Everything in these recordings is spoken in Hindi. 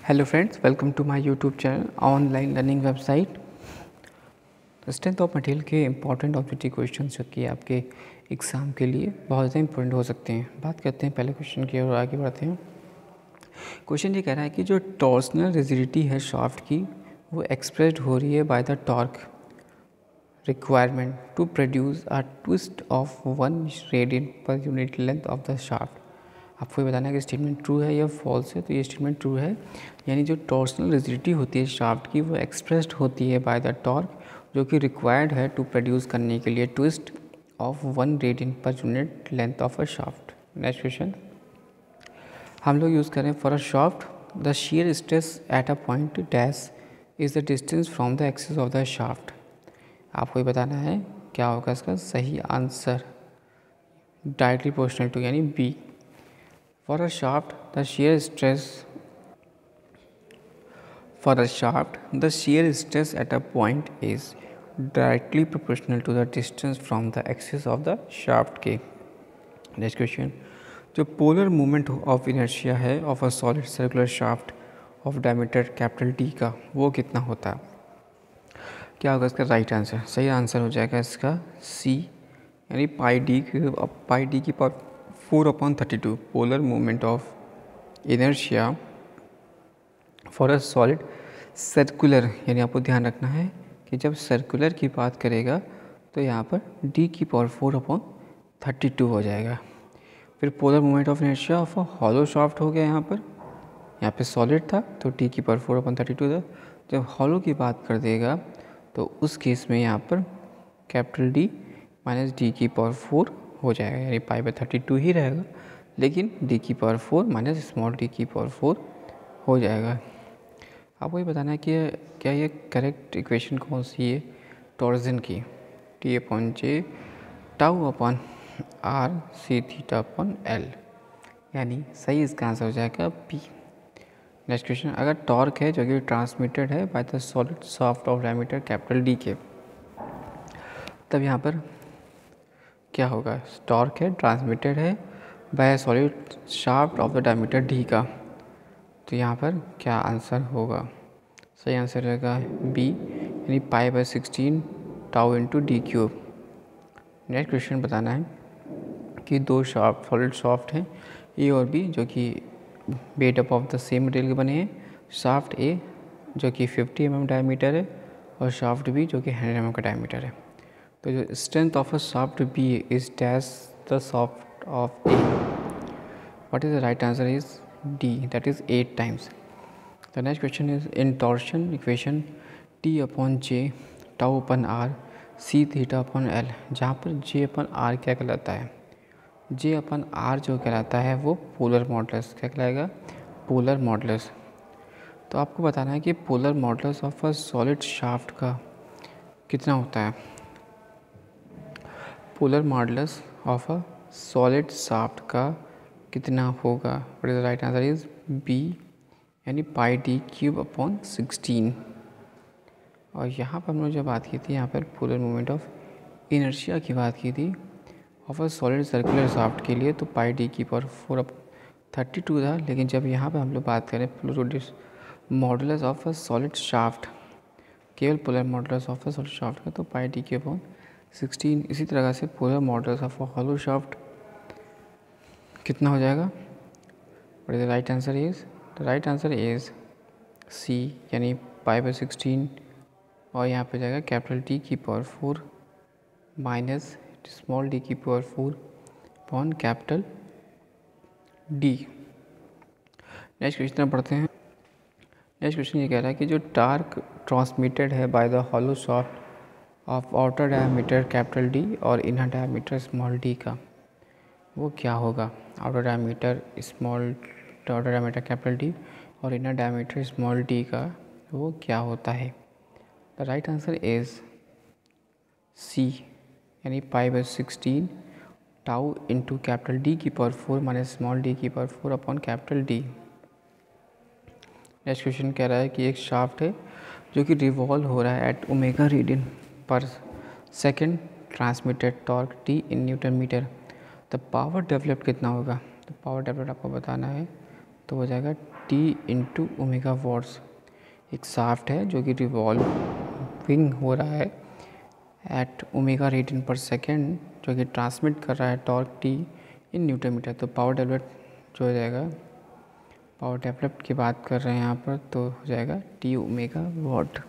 Hello friends, welcome to my YouTube channel online learning website. Strength of material के इंपॉर्टेंट ऑब्जेक्टिव क्वेश्चन जो कि आपके एग्ज़ाम के लिए बहुत ज़्यादा इंपॉर्टेंट हो सकते हैं। बात करते हैं पहले क्वेश्चन की और आगे बढ़ते हैं। क्वेश्चन ये कह रहा है कि जो टॉर्सनल रिजिडिटी है शाफ्ट की वो एक्सप्रेस्ड हो रही है by the torque requirement to produce a twist of 1 radian per unit length of the shaft. आपको ये बताना है कि स्टेटमेंट ट्रू है या फॉल्स है। तो ये स्टेटमेंट ट्रू है, यानी जो टॉर्सनल रिजिडिटी होती है शाफ्ट की वो एक्सप्रेस्ड होती है बाय द टॉर्क जो कि रिक्वायर्ड है टू प्रोड्यूस करने के लिए twist of 1 radian per unit length of a shaft. Next question हम लोग यूज़ करें for a shaft the shear stress at a point dash is the distance from the axis of the shaft. आपको ये बताना है क्या होगा इसका सही आंसर, डायरेक्टली प्रोपोर्शनल टू यानी B. For a shaft, the shear stress at a point is directly proportional to the distance from the axis of the shaft के। Next question, जो polar moment of inertia है of a solid circular shaft of diameter capital D का वो कितना होता है? क्या होगा इसका राइट आंसर? सही आंसर हो जाएगा इसका सी, यानी पाई डी की power 4/32 polar moment of inertia for a solid circular. यानी आपको ध्यान रखना है कि जब सर्कुलर की बात करेगा तो यहाँ पर d की पावर 4/32 हो जाएगा। फिर polar moment of inertia of a hollow shaft हो गया, यहाँ पे सॉलिड था तो d की पावर 4/32 था। जब हॉलो की बात कर देगा तो उस केस में यहाँ पर कैपिटल D माइनस डी की पावर 4 हो जाएगा, यानी पाई/32 ही रहेगा, लेकिन d की पावर 4 माइनस स्मॉल d की पावर 4 हो जाएगा। आपको ये बताना है कि क्या ये करेक्ट इक्वेशन कौन सी है टॉर्जन की, T/J τ/r c(θ/L), यानी सही इसका आंसर हो जाएगा बी। नेक्स्ट क्वेश्चन, अगर टॉर्क है जो कि ट्रांसमिटेड है by the solid shaft of diameter capital D के, तब यहाँ पर क्या होगा? टॉर्क है ट्रांसमिटेड है bye solid shaft of the diameter D का, तो यहाँ पर क्या आंसर होगा? सही आंसर रहेगा बी, यानी पाई/16 tau into D³। Next question बताना है कि दो शाफ्ट सॉलिड शाफ्ट हैं ए और बी जो कि made up of the same material के बने हैं। शाफ्ट ए जो कि 50 mm डायमीटर है और शाफ्ट बी जो कि 100 mm का डायमीटर है। तो जो strength of a shaft B is dash the shaft of A, what is the right answer is D, that is 8 times। The next question is in torsion equation T/J τ/r c(θ/L), जहाँ पर J/r क्या कहलाता है? J/r जो कहलाता है वो पोलर मॉडुलस, क्या कहलाएगा? Polar modulus. तो आपको बताना है कि polar modulus of a solid shaft का कितना होता है? Polar modulus of a solid shaft का कितना होगा? What is the right answer is B, यानी πd³/16। और यहाँ पर हमने जो बात की थी, यहाँ पर पोलर मोमेंट ऑफ इनर्शिया की बात की थी of a solid circular shaft के लिए, तो πd⁴/32 था। लेकिन जब यहाँ पर हम लोग बात करें polar modulus of a solid shaft, केवल polar modulus of a solid shaft का, तो πd⁴/16। इसी तरह से polar modulus of a hollow shaft कितना हो जाएगा? What is the right answer is? The right answer is C, यानी π/16 और यहाँ पे जाएगा कैपिटल T की पावर 4 माइनस स्मॉल d की power 4 upon capital D। Next question पढ़ते हैं। नेक्स्ट क्वेश्चन ये कह रहा है कि जो टार्क ट्रांसमिटेड है by the hollow shaft of outer diameter capital D और इनर डायमीटर स्मॉल d का वो क्या होगा? आउटर डायमीटर कैपिटल D और इनर डायमीटर स्मॉल d का वो क्या होता है? The right answer is C, यानी π/16 टाउ इंटू कैपिटल D की पावर 4 माइनस स्मॉल d की power 4 upon capital D। Next question कह रहा है कि एक शाफ्ट है जो कि रिवॉल्व हो रहा है एट ओमेगा रेडियन पर second, transmitted torque T in newton metre. तो पावर डेवलप्ड कितना होगा? तो पावर डेवलप्ड आपको बताना है, तो हो जाएगा टी इंटू ओमेगा वॉट्स। एक शाफ्ट है जो कि रिवॉल्विंग हो रहा है एट ओमेगा रेडियन पर सेकेंड, जो कि ट्रांसमिट कर रहा है torque T in newton metre. तो पावर डेवलप्ड जो हो जाएगा, पावर डेवलप्ड की बात कर रहे हैं यहाँ पर, तो हो जाएगा टी ओमेगा वॉट।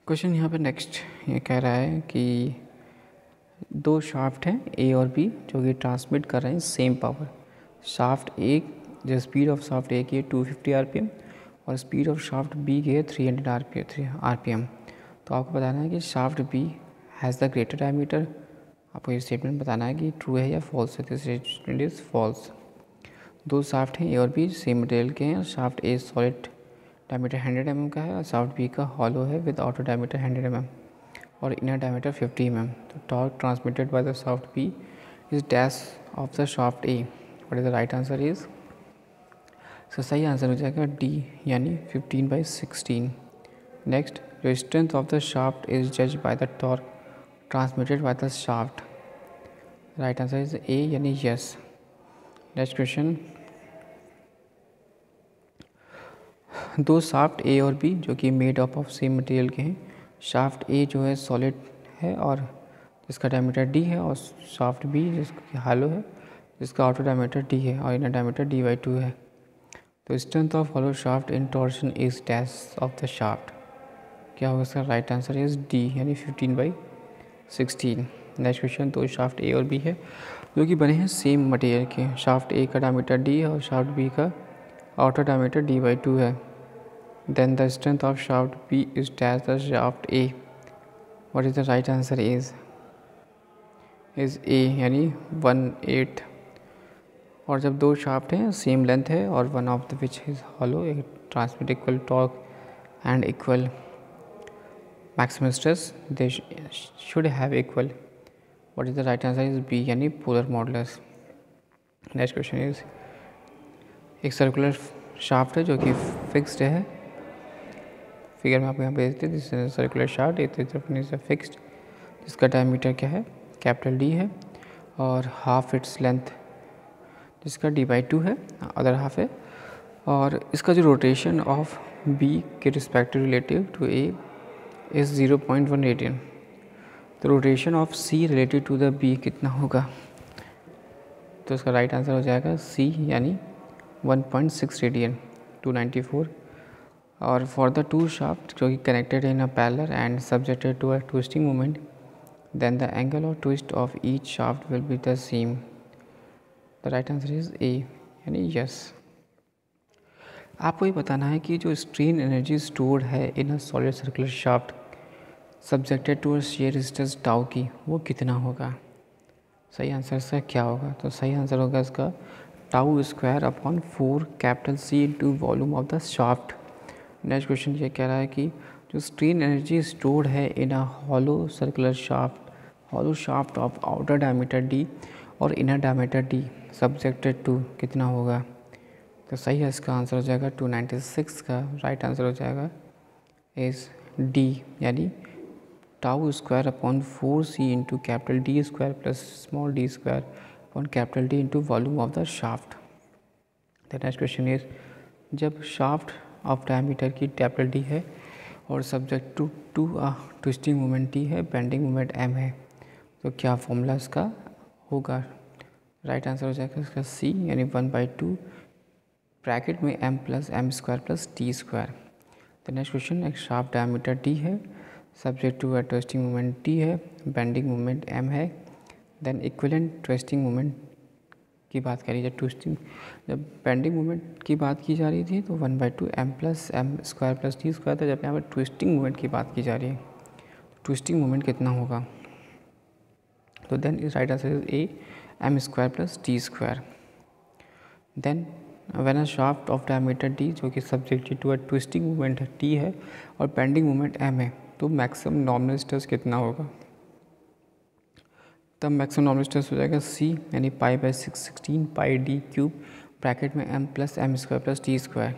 क्वेश्चन यहाँ पे नेक्स्ट ये कह रहा है कि दो शाफ्ट हैं ए और बी जो कि ट्रांसमिट कर रहे हैं सेम पावर। शाफ्ट ए, जो स्पीड ऑफ शाफ्ट ए की है 250 आरपीएम और स्पीड ऑफ शाफ्ट बी की है 300 आरपीएम। तो आपको बताना है कि shaft B has the greater diameter. आपको ये स्टेटमेंट बताना है कि ट्रू है या फॉल्स है। This statement is false. दो शाफ्ट हैं ए और बी, सेम मटेरियल के हैं। Shaft A solid diameter 100 mm का है और शाफ्ट बी का हॉलो है विद आउटर डायमीटर 100 mm और इनर डायमीटर 50 mm। तो torque transmitted by the shaft B is dash of the shaft A. What is the right answer is, so सही आंसर हो जाएगा डी, यानी 15/16। नेक्स्ट, जो strength of the shaft is जज by the torque transmitted by the shaft. Right answer is A, यानी यस। नेक्स्ट क्वेश्चन, दो शाफ्ट ए और बी जो कि made up of same material के हैं। शाफ्ट ए जो है सॉलिड है और जिसका डायमीटर डी है, और शाफ्ट बी जिसका हालो है जिसका आउटर डायमीटर डी है और इनर डायमीटर d/2 है। तो strength of hollow shaft in torsion is dash of the shaft. क्या होगा इसका राइट आंसर इज डी, यानी 15/16। नेक्स्ट क्वेश्चन, दो शाफ्ट ए और बी है जो कि बने हैं सेम मटेरियल के। शाफ्ट ए का डायमीटर डी है और शाफ्ट बी का आउटर डायमीटर d/2 है। Then the strength of shaft B is dash the shaft A. What is the right answer is A, यानी 1/8। और जब दो शाफ्ट हैं सेम लेंथ है और one of the which is hollow, transmit equal torque and equal maximum stress, they should have equal. What is the right answer is B, यानी polar modulus. Next question is, एक सर्कुलर शाफ्ट है जो कि फिक्स्ड है। फिगर में आपको यहाँ पे देते हैं सर्कुलर शाफ्ट, एक तरफ इज फिक्स्ड, जिसका डायमीटर क्या है, कैपिटल डी है और हाफ इट्स लेंथ जिसका d/2 है, अदर हाफ है। और इसका जो रोटेशन ऑफ बी के respective relative to A is 0.1 radian. तो rotation of C relative to the B कितना होगा, तो इसका राइट आंसर हो जाएगा सी, यानी 1.6 रेडियन, 294। और फॉर द टू शाफ्ट जो कि connected in a parallel and subjected to a twisting moment, then the angle of twist of each shaft will be the same. The right answer is A, यानी यस। आपको ये बताना है कि जो स्ट्रेन एनर्जी स्टोर्ड है in a solid circular shaft subjected to a shear resistance tau की, वो कितना होगा। सही आंसर इसका क्या होगा, तो सही आंसर होगा इसका tau square upon 4 capital C into volume of the shaft. Next question ये कह रहा है कि जो स्ट्रेन एनर्जी स्टोर्ड है in a hollow circular shaft of outer diameter D और inner diameter D subjected to कितना होगा, तो सही है इसका आंसर हो जाएगा 296 का राइट आंसर हो जाएगा इस डी, यानी tau square upon 4c into capital D square plus small D square upon capital D into volume of the shaft. The next question is, जब शाफ्ट ऑफ डायमीटर की कैपिटल डी है और subject to twisting moment T है, बेंडिंग मोमेंट एम है, तो क्या फॉर्मूला इसका होगा। राइट आंसर हो जाएगा इसका सी, यानी 1/2 ब्रैकेट में m plus M square plus T square. तो नेक्स्ट क्वेश्चन, एक शाफ्ट डायमीटर टी है, subject to a twisting moment T है, बेंडिंग मोमेंट m है, देन इक्विवेलेंट ट्विस्टिंग मोमेंट की बात करी। जब बेंडिंग मोमेंट की बात की जा रही थी तो 1/2 m plus M square plus T square था। जब यहाँ पर ट्विस्टिंग मोमेंट की बात की जा रही है, ट्विस्टिंग मोमेंट कितना होगा, तो then is right answer is A, M square plus T square. Then when a shaft of diameter D जो कि subject to a twisting moment T है और बेंडिंग मोमेंट एम है, तो मैक्सिमम नॉमिनल स्ट्रेस कितना होगा, तब मैक्सिमम नॉमिनल स्ट्रेस हो जाएगा सी, यानी π/16 पाई डी क्यूब ब्रैकेट में m plus M square plus T square.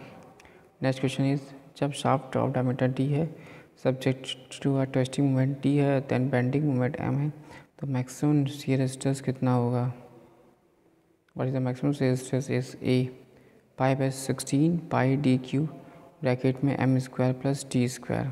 Next question is, जब शाफ्ट ऑफ डायमीटर डी है, subject to a twisting moment T है, देन बेंडिंग मोमेंट m है, तो मैक्सिमम शियर स्ट्रेस कितना होगा। What is the maximum shear stress is a, pi by 16 pi D cube bracket में m square plus T square